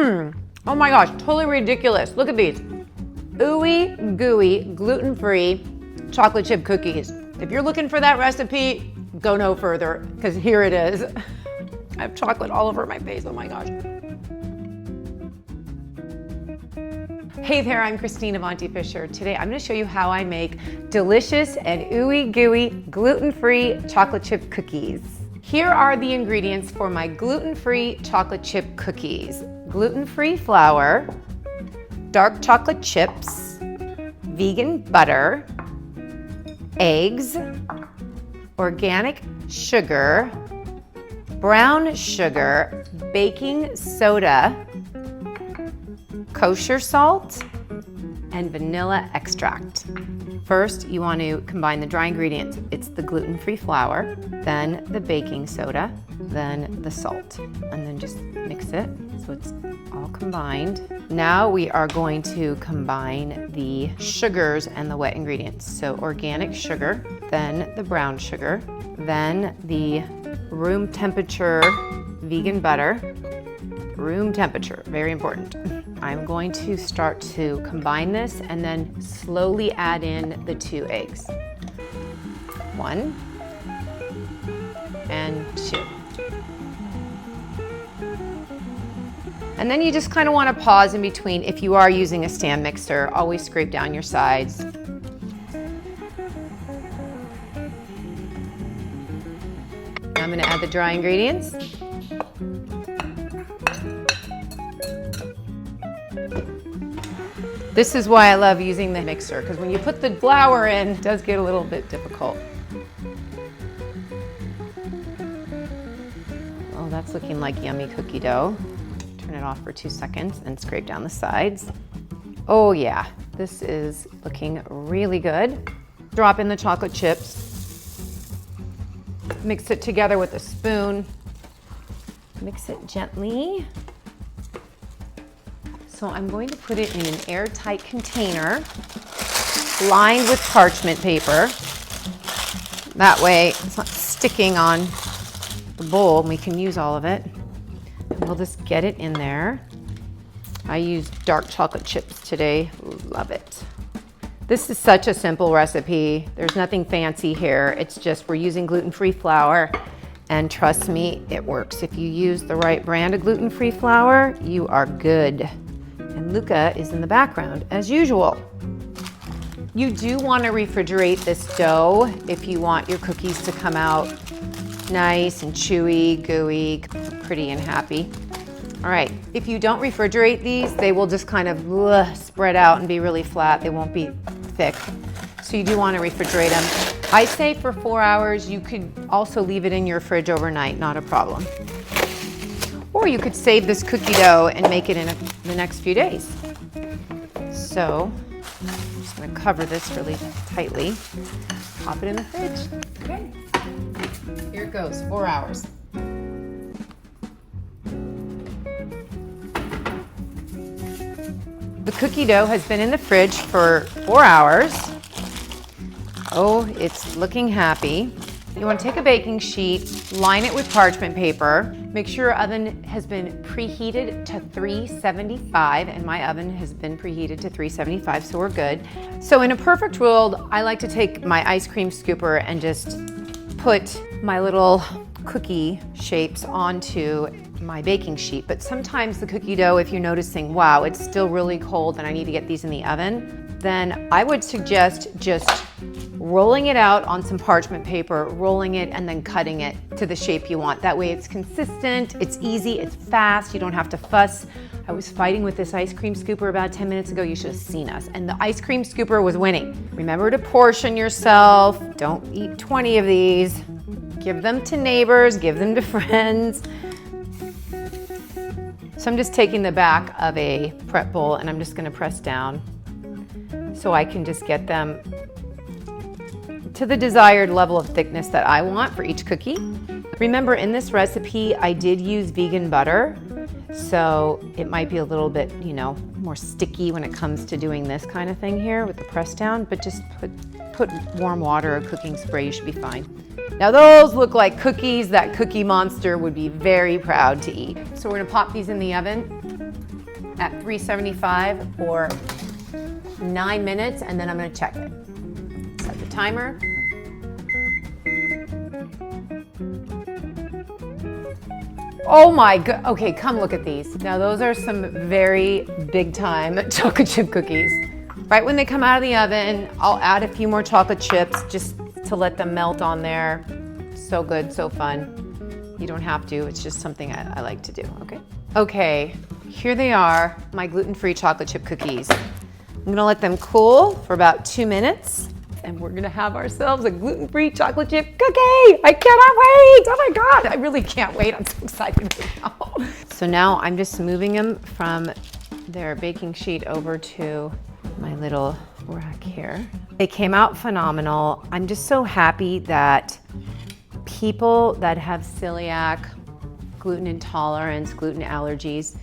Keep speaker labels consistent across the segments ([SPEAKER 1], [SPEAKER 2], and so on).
[SPEAKER 1] Oh my gosh, totally ridiculous. Look at these. Ooey gooey, gluten-free chocolate chip cookies. If you're looking for that recipe, go no further, because here it is. I have chocolate all over my face, oh my gosh. Hey there, I'm Christine Avanti Fisher. Today I'm gonna show you how I make delicious and ooey gooey gluten-free chocolate chip cookies. Here are the ingredients for my gluten-free chocolate chip cookies. Gluten-free flour, dark chocolate chips, vegan butter, eggs, organic sugar, brown sugar, baking soda, kosher salt, and vanilla extract. First, you want to combine the dry ingredients. It's the gluten-free flour, then the baking soda, then the salt, and then just mix it so it's all combined. Now we are going to combine the sugars and the wet ingredients. So organic sugar, then the brown sugar, then the room temperature vegan butter, room temperature, very important. I'm going to start to combine this and then slowly add in the 2 eggs. 1 and 2. And then you just kind of want to pause in between. If you are using a stand mixer, always scrape down your sides. Now I'm going to add the dry ingredients. This is why I love using the mixer, because when you put the flour in, it does get a little bit difficult. Oh, that's looking like yummy cookie dough. Turn it off for 2 seconds and scrape down the sides. Oh yeah, this is looking really good. Drop in the chocolate chips. Mix it together with a spoon. Mix it gently. So I'm going to put it in an airtight container lined with parchment paper. That way it's not sticking on the bowl and we can use all of it. And we'll just get it in there. I used dark chocolate chips today, love it. This is such a simple recipe. There's nothing fancy here. It's just we're using gluten-free flour, and trust me, it works. If you use the right brand of gluten-free flour, you are good. And Luca is in the background, as usual. You do want to refrigerate this dough if you want your cookies to come out nice and chewy, gooey, pretty and happy. All right, if you don't refrigerate these, they will just kind of spread out and be really flat. They won't be thick. So you do want to refrigerate them. I say for 4 hours. You could also leave it in your fridge overnight, not a problem. Or you could save this cookie dough and make it in the next few days. So I'm just gonna cover this really tightly. Pop it in the fridge. Okay, here it goes, 4 hours. The cookie dough has been in the fridge for 4 hours. Oh, it's looking happy. You want to take a baking sheet, line it with parchment paper. Make sure your oven has been preheated to 375, and my oven has been preheated to 375, so we're good. So in a perfect world, I like to take my ice cream scooper and just put my little cookie shapes onto my baking sheet. But sometimes the cookie dough, if you're noticing, wow, it's still really cold and I need to get these in the oven, then I would suggest just rolling it out on some parchment paper, rolling it and then cutting it to the shape you want. That way it's consistent, it's easy, it's fast, you don't have to fuss. I was fighting with this ice cream scooper about 10 minutes ago. You should have seen us. And the ice cream scooper was winning. Remember to portion yourself. Don't eat 20 of these. Give them to neighbors, give them to friends. So I'm just taking the back of a prep bowl and I'm just gonna press down so I can just get them to the desired level of thickness that I want for each cookie. Remember, in this recipe, I did use vegan butter, so it might be a little bit, more sticky when it comes to doing this kind of thing here with the press down, but just put warm water or cooking spray, you should be fine. Now those look like cookies that Cookie Monster would be very proud to eat. So we're gonna pop these in the oven at 375 for 9 minutes, and then I'm gonna check it. Set the timer. Oh my god, okay, come look at these. Now those are some very big time chocolate chip cookies. Right when they come out of the oven, I'll add a few more chocolate chips just to let them melt on there. So good, so fun. You don't have to, it's just something I like to do, okay? Okay, here they are, my gluten-free chocolate chip cookies. I'm gonna let them cool for about 2 minutes, and we're gonna have ourselves a gluten-free chocolate chip cookie. I cannot wait, oh my God. I really can't wait, I'm so excited right now. So now I'm just moving them from their baking sheet over to my little rack here. They came out phenomenal. I'm just so happy that people that have celiac, gluten intolerance, gluten allergies,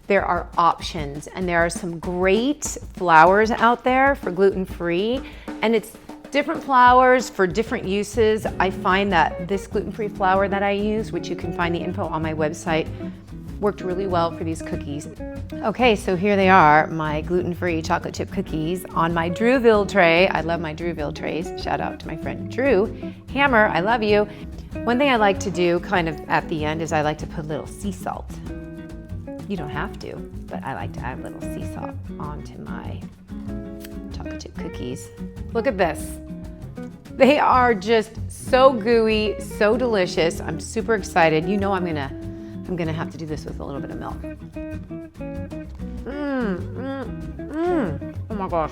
[SPEAKER 1] there are options, and there are some great flours out there for gluten-free, and it's different flours for different uses. I find that this gluten-free flour that I use, which you can find the info on my website, worked really well for these cookies. Okay, so here they are, my gluten-free chocolate chip cookies on my Drewville tray. I love my Drewville trays. Shout out to my friend Drew Hammer, I love you. One thing I like to do kind of at the end is I like to put a little sea salt. You don't have to, but I like to add a little sea salt onto my chocolate chip cookies. Look at this. They are just so gooey, so delicious. I'm super excited. You know I'm gonna have to do this with a little bit of milk. Oh my gosh.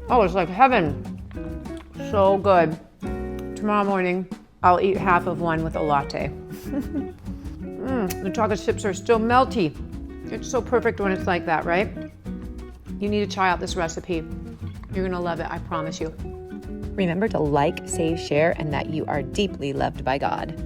[SPEAKER 1] Oh, it's like heaven. So good. Tomorrow morning, I'll eat half of one with a latte. The chocolate chips are still melty. It's so perfect when it's like that, right? You need to try out this recipe. You're gonna love it, I promise you. Remember to like, save, share, and that you are deeply loved by God.